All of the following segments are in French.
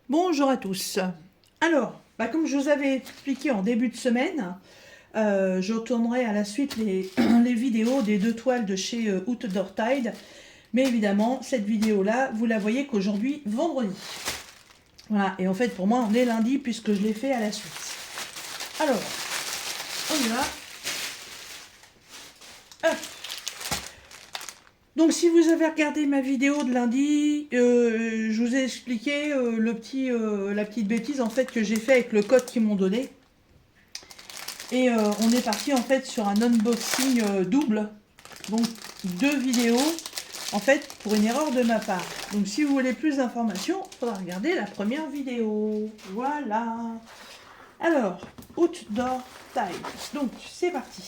Bonjour à tous. Alors, comme je vous avais expliqué en début de semaine, je retournerai à la suite les, les vidéos des deux toiles de chez Outdoor Tide. Mais évidemment, cette vidéo-là, vous la voyez qu'aujourd'hui, vendredi. Voilà, et en fait, pour moi, on est lundi puisque je l'ai fait à la suite. Alors, on y va. Hop. Donc si vous avez regardé ma vidéo de lundi, je vous ai expliqué la petite bêtise en fait que j'ai fait avec le code qu'ils m'ont donné. Et on est parti en fait sur un unboxing double, donc 2 vidéos en fait pour une erreur de ma part. Donc si vous voulez plus d'informations, il faudra regarder la première vidéo. Voilà. Alors, Outdoor Tide. Donc c'est parti.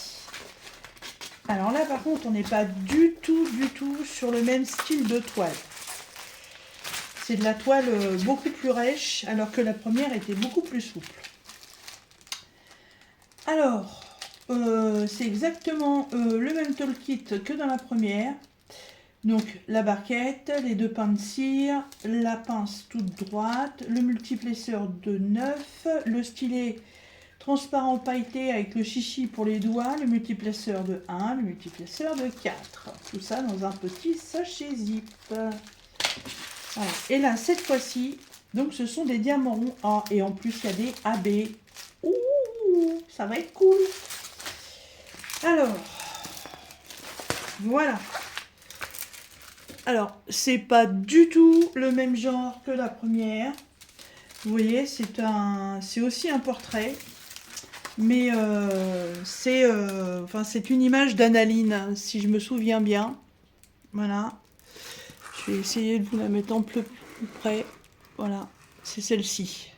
Alors là par contre on n'est pas du tout sur le même style de toile. C'est de la toile beaucoup plus rêche alors que la première était beaucoup plus souple. Alors, c'est exactement le même toolkit que dans la première. Donc la barquette, les 2 pains de cire, la pince toute droite, le multiplesseur de 9, le stylet transparent pailleté avec le chichi pour les doigts, le multiplesseur de 1, le multiplesseur de 4. Tout ça dans un petit sachet zip. Voilà. Et là, cette fois-ci, donc ce sont des diamants ronds A et en plus il y a des AB. Ouh, ça va être cool. Alors, voilà. Alors, c'est pas du tout le même genre que la première. Vous voyez, c'est aussi un portrait. Mais c'est une image d'Analine, si je me souviens bien. Voilà. Je vais essayer de vous la mettre en plus près. Voilà, c'est celle-ci.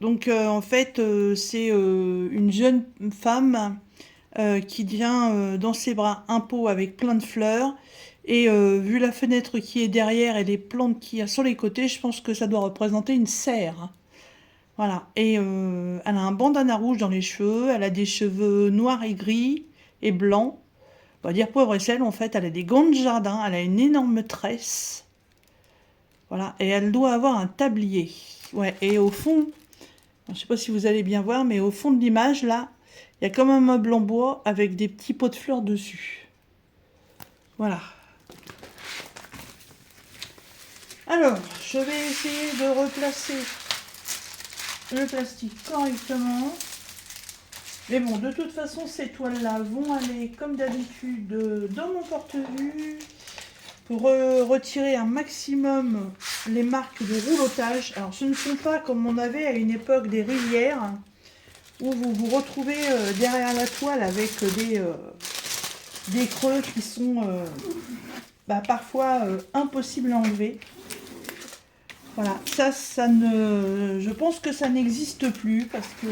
Donc en fait, c'est une jeune femme qui tient dans ses bras un pot avec plein de fleurs. Et vu la fenêtre qui est derrière et les plantes qu'il y a sur les côtés, je pense que ça doit représenter une serre. Voilà. Et elle a un bandana rouge dans les cheveux, elle a des cheveux noirs et gris et blancs. On va dire pauvre et celle, en fait, elle a des gants de jardin, elle a une énorme tresse. Voilà. Et elle doit avoir un tablier. Ouais. Et au fond, je ne sais pas si vous allez bien voir, mais au fond de l'image, là, il y a comme un meuble en bois avec des petits pots de fleurs dessus. Voilà. Alors, je vais essayer de replacer le plastique correctement. Mais bon, de toute façon, ces toiles-là vont aller, comme d'habitude, dans mon porte-vue pour retirer un maximum les marques de roulotage. Alors, ce ne sont pas comme on avait à une époque des rivières, où vous vous retrouvez derrière la toile avec des creux qui sont parfois impossibles à enlever. Voilà, je pense que ça n'existe plus parce que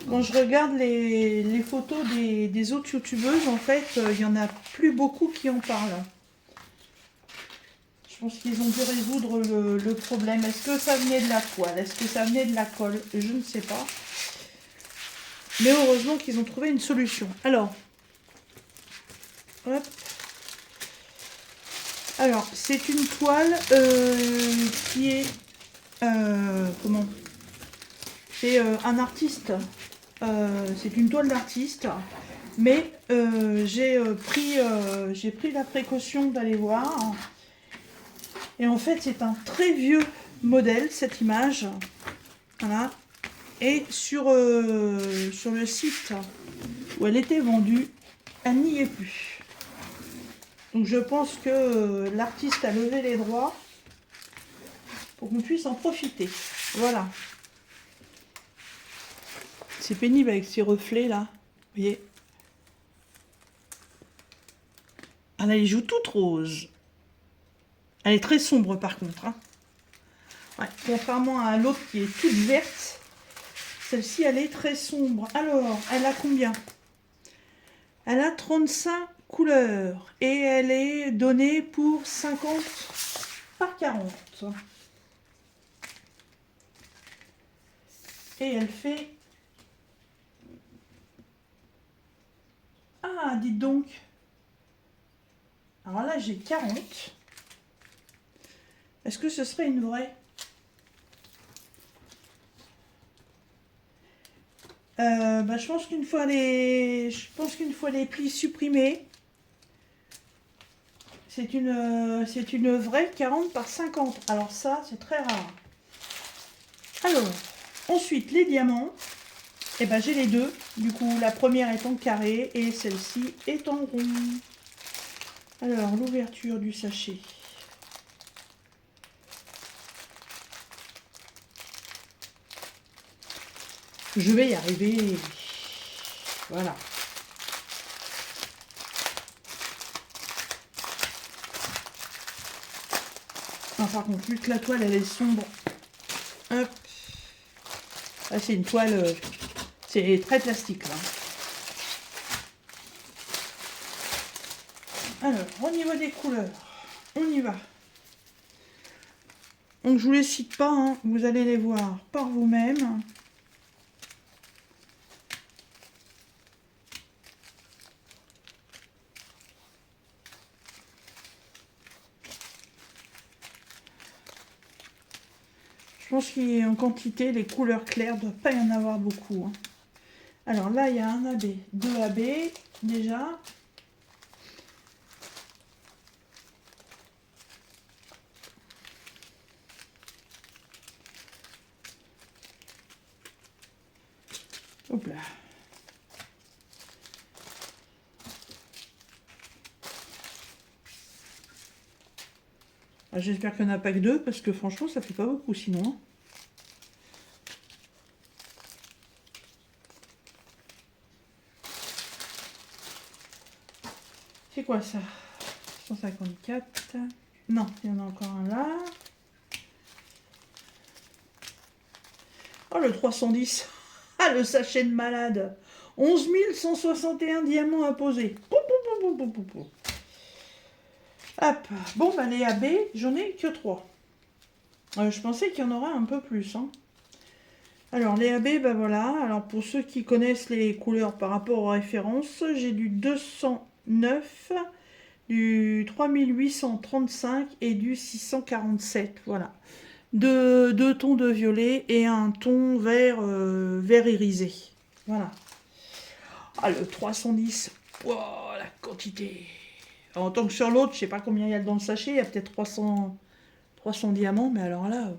quand je regarde les photos des autres youtubeuses, en fait, il n'y en a plus beaucoup qui en parlent. Je pense qu'ils ont dû résoudre le problème. Est-ce que ça venait de la toile? Est-ce que ça venait de la colle? Je ne sais pas. Mais heureusement qu'ils ont trouvé une solution. Alors, hop. Alors, c'est une toile qui est... comment? C'est un artiste. C'est une toile d'artiste. Mais j'ai pris la précaution d'aller voir. Et en fait, c'est un très vieux modèle, cette image. Voilà. Et sur le site où elle était vendue, elle n'y est plus. Donc je pense que l'artiste a levé les droits pour qu'on puisse en profiter. Voilà. C'est pénible avec ces reflets là. Vous voyez? Elle les joue toute rose. Elle est très sombre par contre. Hein. Ouais, contrairement à l'autre qui est toute verte, celle-ci elle est très sombre. Alors, elle a combien? Elle a 35 couleurs et elle est donnée pour 50 par 40. Et elle fait... Ah, dites donc. Alors là, j'ai 40. Est-ce que ce serait une vraie? Je pense qu'une fois les plis supprimés, c'est une vraie 40 par 50. Alors ça, c'est très rare. Alors, ensuite, les diamants. Et ben j'ai les deux. Du coup, la première est en carré et celle-ci est en rond. Alors, l'ouverture du sachet. Je vais y arriver. Voilà. Ah, par contre, vu que la toile, elle est sombre. Hop. Ah, c'est une toile... c'est très plastique, là. Alors, au niveau des couleurs, on y va. Donc, je vous les cite pas, hein. Vous allez les voir par vous-même. Je pense qu'en quantité, les couleurs claires, il ne doit pas y en avoir beaucoup, hein. Alors là, il y a un AB, deux AB, déjà. Hop là. Ah, j'espère qu'il n'y en a pas que deux, parce que franchement, ça fait pas beaucoup sinon. C'est quoi ça? 154. Non, il y en a encore un là. Oh, le 310. Ah, le sachet de malade. 11 161 diamants à poser. Hop. Bon, bah, les AB, j'en ai que 3. Je pensais qu'il y en aurait un peu plus, hein. Alors, les AB, bah voilà. Alors, pour ceux qui connaissent les couleurs par rapport aux références, j'ai du 209, du 3835 et du 647. Voilà. Deux tons de violet et un ton vert, vert irisé. Voilà. Ah, le 310. Wow, la quantité. Alors, en tant que sur l'autre, je sais pas combien il y a dans le sachet. Il y a peut-être 300 diamants, mais alors là,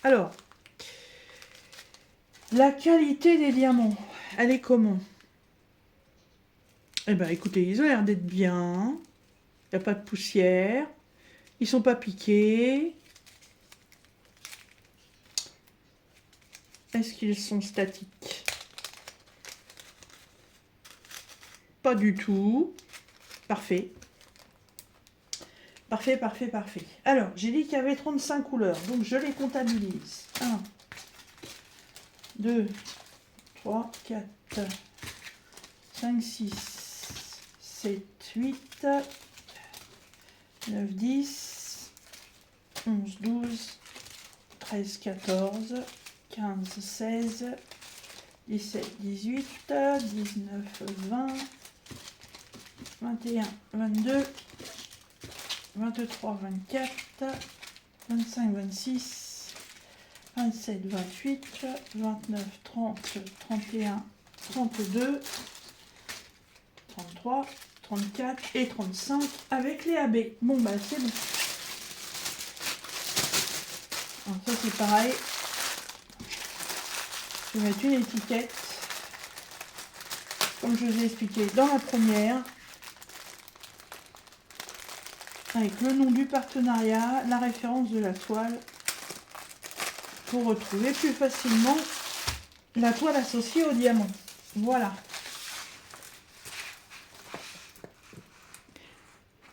Alors, la qualité des diamants, elle est comment? Eh ben, écoutez, ils ont l'air d'être bien. Il n'y a pas de poussière. Ils sont pas piqués. Est-ce qu'ils sont statiques? Pas du tout. Parfait. Parfait, parfait, parfait. Alors, j'ai dit qu'il y avait 35 couleurs, donc je les comptabilise. 1, 2, 3, 4, 5, 6, 7, 8, 9, 10, 11, 12, 13, 14, 15, 16, 17, 18, 19, 20, 21, 22, 23, 24, 25, 26, 27, 28, 29, 30, 31, 32, 33, 34 et 35 avec les AB. Bon, bah c'est bon. Alors ça c'est pareil. Je vais mettre une étiquette. Comme je vous ai expliqué dans la première. Avec le nom du partenariat, la référence de la toile. Pour retrouver plus facilement la toile associée au diamant. Voilà.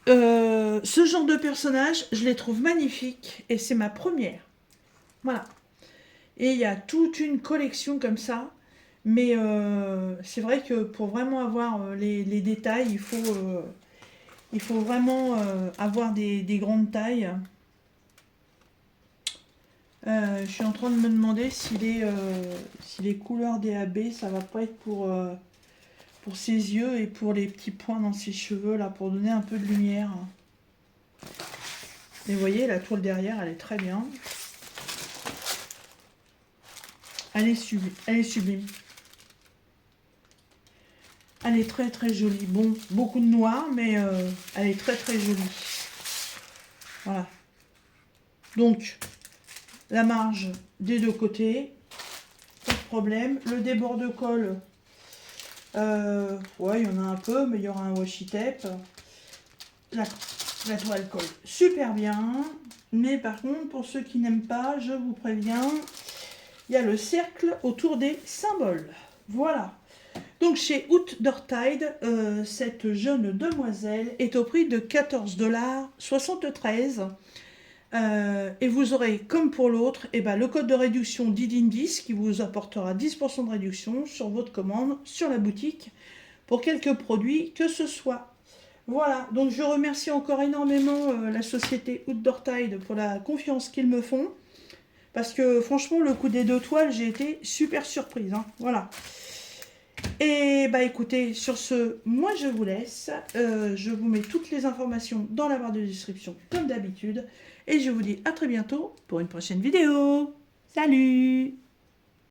Ce genre de personnage, je les trouve magnifiques et c'est ma première. Voilà. Et il y a toute une collection comme ça. Mais c'est vrai que pour vraiment avoir les détails, il faut vraiment avoir des grandes tailles. Je suis en train de me demander si les couleurs des AB, ça va pas être pour ses yeux et pour les petits points dans ses cheveux, là, pour donner un peu de lumière. Et vous voyez, la toile derrière, elle est très bien. Elle est sublime. Elle est sublime. Elle est très très jolie. Bon, beaucoup de noir, mais elle est très très jolie. Voilà. Donc, la marge des deux côtés. Pas de problème. Le débord de colle, ouais, il y en a un peu, mais il y aura un washi tape. La toile colle super bien. Mais par contre, pour ceux qui n'aiment pas, je vous préviens, il y a le cercle autour des symboles. Voilà. Donc chez Outdoortide, cette jeune demoiselle est au prix de 14,73 $. Et vous aurez, comme pour l'autre, le code de réduction Didin10 qui vous apportera 10% de réduction sur votre commande sur la boutique pour quelques produits que ce soit. Voilà, donc je remercie encore énormément la société Outdoortide pour la confiance qu'ils me font. Parce que franchement, le coup des deux toiles, j'ai été super surprise. Hein. Voilà. Et écoutez, sur ce, moi je vous laisse. Je vous mets toutes les informations dans la barre de description comme d'habitude. Et je vous dis à très bientôt pour une prochaine vidéo. Salut!